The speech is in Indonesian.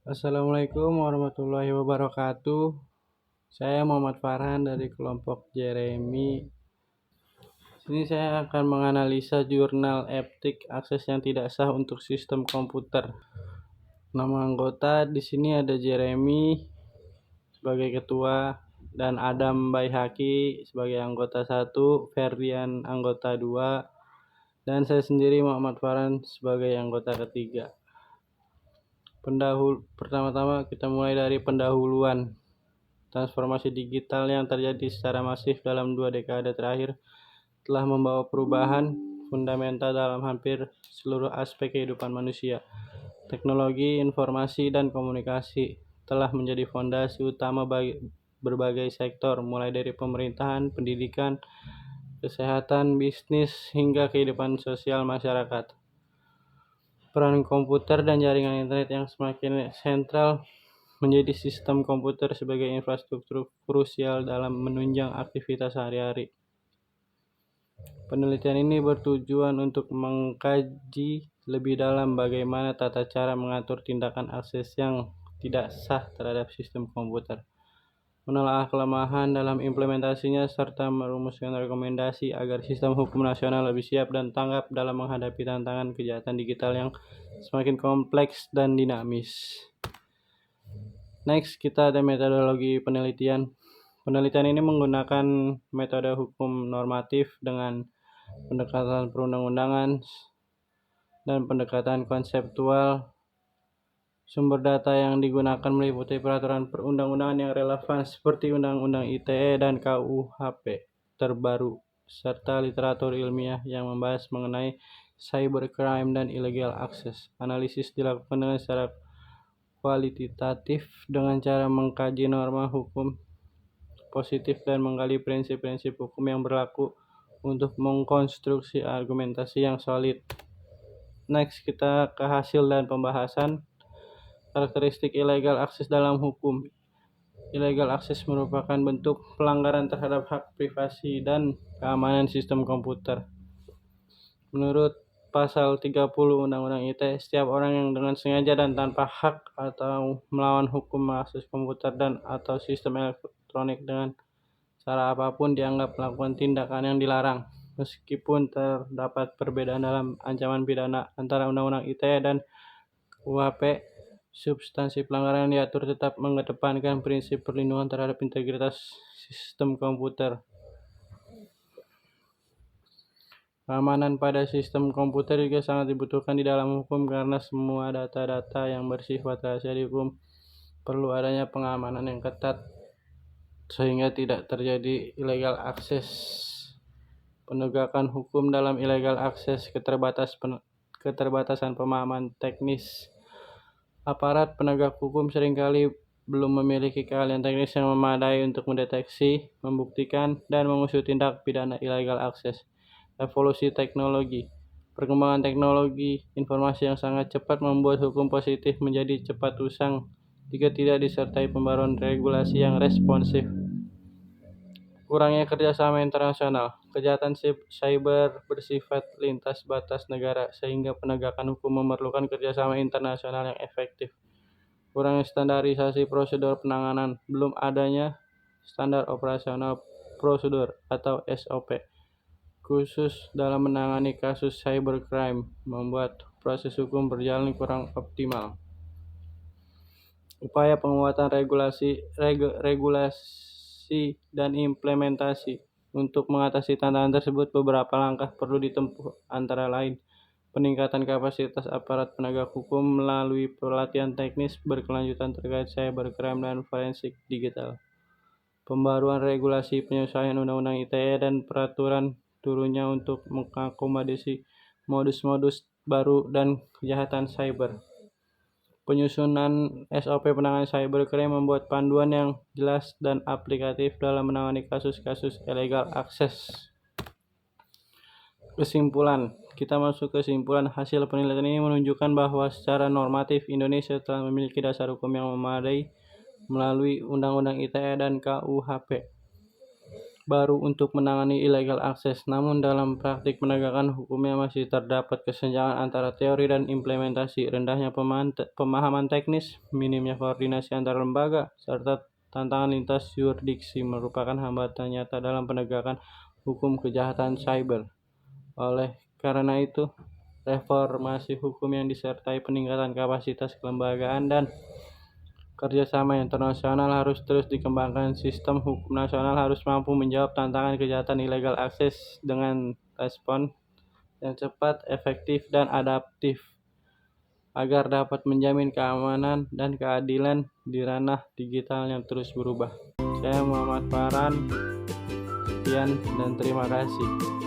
Assalamualaikum warahmatullahi wabarakatuh. Saya Muhammad Farhan dari kelompok Jeremy. Sini saya akan menganalisa jurnal etik akses yang tidak sah untuk sistem komputer. Nama anggota di sini ada Jeremy sebagai ketua dan Adam Baihaki sebagai anggota 1, Ferdian anggota 2, dan saya sendiri Muhammad Farhan sebagai anggota ketiga. Pertama-tama kita mulai dari pendahuluan. Transformasi digital yang terjadi secara masif dalam 2 dekade terakhir telah membawa perubahan fundamental dalam hampir seluruh aspek kehidupan manusia. Teknologi, informasi, dan komunikasi telah menjadi fondasi utama bagi berbagai sektor, mulai dari pemerintahan, pendidikan, kesehatan, bisnis, hingga kehidupan sosial masyarakat. Peran komputer dan jaringan internet yang semakin sentral menjadi sistem komputer sebagai infrastruktur krusial dalam menunjang aktivitas sehari-hari. Penelitian ini bertujuan untuk mengkaji lebih dalam bagaimana tata cara mengatur tindakan akses yang tidak sah terhadap sistem komputer, menelaah kelemahan dalam implementasinya, serta merumuskan rekomendasi agar sistem hukum nasional lebih siap dan tanggap dalam menghadapi tantangan kejahatan digital yang semakin kompleks dan dinamis. Next, kita ada metodologi penelitian. Penelitian ini menggunakan metode hukum normatif dengan pendekatan perundang-undangan dan pendekatan konseptual. Sumber data yang digunakan meliputi peraturan perundang-undangan yang relevan seperti Undang-Undang ITE dan KUHP terbaru, serta literatur ilmiah yang membahas mengenai cybercrime dan illegal access. Analisis dilakukan dengan secara kualitatif dengan cara mengkaji norma hukum positif dan menggali prinsip-prinsip hukum yang berlaku untuk mengkonstruksi argumentasi yang solid. Next, kita ke hasil dan pembahasan. Karakteristik illegal access dalam hukum. Illegal access merupakan bentuk pelanggaran terhadap hak privasi dan keamanan sistem komputer. Menurut Pasal 30 Undang-Undang ITE, setiap orang yang dengan sengaja dan tanpa hak atau melawan hukum mengakses komputer dan atau sistem elektronik dengan cara apapun dianggap melakukan tindakan yang dilarang, meskipun terdapat perbedaan dalam ancaman pidana antara Undang-Undang ITE dan KUHP. Substansi pelanggaran yang diatur tetap mengedepankan prinsip perlindungan terhadap integritas sistem komputer. Keamanan pada sistem komputer juga sangat dibutuhkan di dalam hukum karena semua data-data yang bersifat rahasia di hukum perlu adanya pengamanan yang ketat sehingga tidak terjadi illegal access. Penegakan hukum dalam illegal access, keterbatasan pemahaman teknis. Aparat penegak hukum seringkali belum memiliki keahlian teknis yang memadai untuk mendeteksi, membuktikan, dan mengusut tindak pidana illegal access. Evolusi teknologi. Perkembangan teknologi informasi yang sangat cepat membuat hukum positif menjadi cepat usang jika tidak disertai pembaruan regulasi yang responsif. Kurangnya kerjasama internasional. Kejahatan cyber bersifat lintas batas negara sehingga penegakan hukum memerlukan kerjasama internasional yang efektif. Kurangnya standarisasi prosedur penanganan. Belum adanya standar operasional prosedur atau SOP khusus dalam menangani kasus cybercrime membuat proses hukum berjalan kurang optimal. Upaya penguatan regulasi dan implementasi. Untuk mengatasi tantangan tersebut, beberapa langkah perlu ditempuh, antara lain peningkatan kapasitas aparat penegak hukum melalui pelatihan teknis berkelanjutan terkait cybercrime dan forensik digital, pembaruan regulasi penyesuaian Undang-Undang ITE dan peraturan turunnya untuk mengakomodasi modus-modus baru dan kejahatan cyber. Penyusunan SOP penanganan cybercrime membuat panduan yang jelas dan aplikatif dalam menangani kasus-kasus illegal access. Kesimpulan. Kita masuk ke kesimpulan. Hasil penelitian ini menunjukkan bahwa secara normatif Indonesia telah memiliki dasar hukum yang memadai melalui Undang-Undang ITE dan KUHP. baru untuk menangani illegal akses. Namun dalam praktik penegakan hukumnya masih terdapat kesenjangan antara teori dan implementasi, rendahnya pemahaman teknis, minimnya koordinasi antar lembaga, serta tantangan lintas yurisdiksi merupakan hambatan nyata dalam penegakan hukum kejahatan cyber. Oleh karena itu, reformasi hukum yang disertai peningkatan kapasitas kelembagaan dan kerjasama internasional harus terus dikembangkan. Sistem hukum nasional harus mampu menjawab tantangan kejahatan illegal akses dengan respon yang cepat, efektif, dan adaptif agar dapat menjamin keamanan dan keadilan di ranah digital yang terus berubah. Saya Muhammad Farhan, sekian dan terima kasih.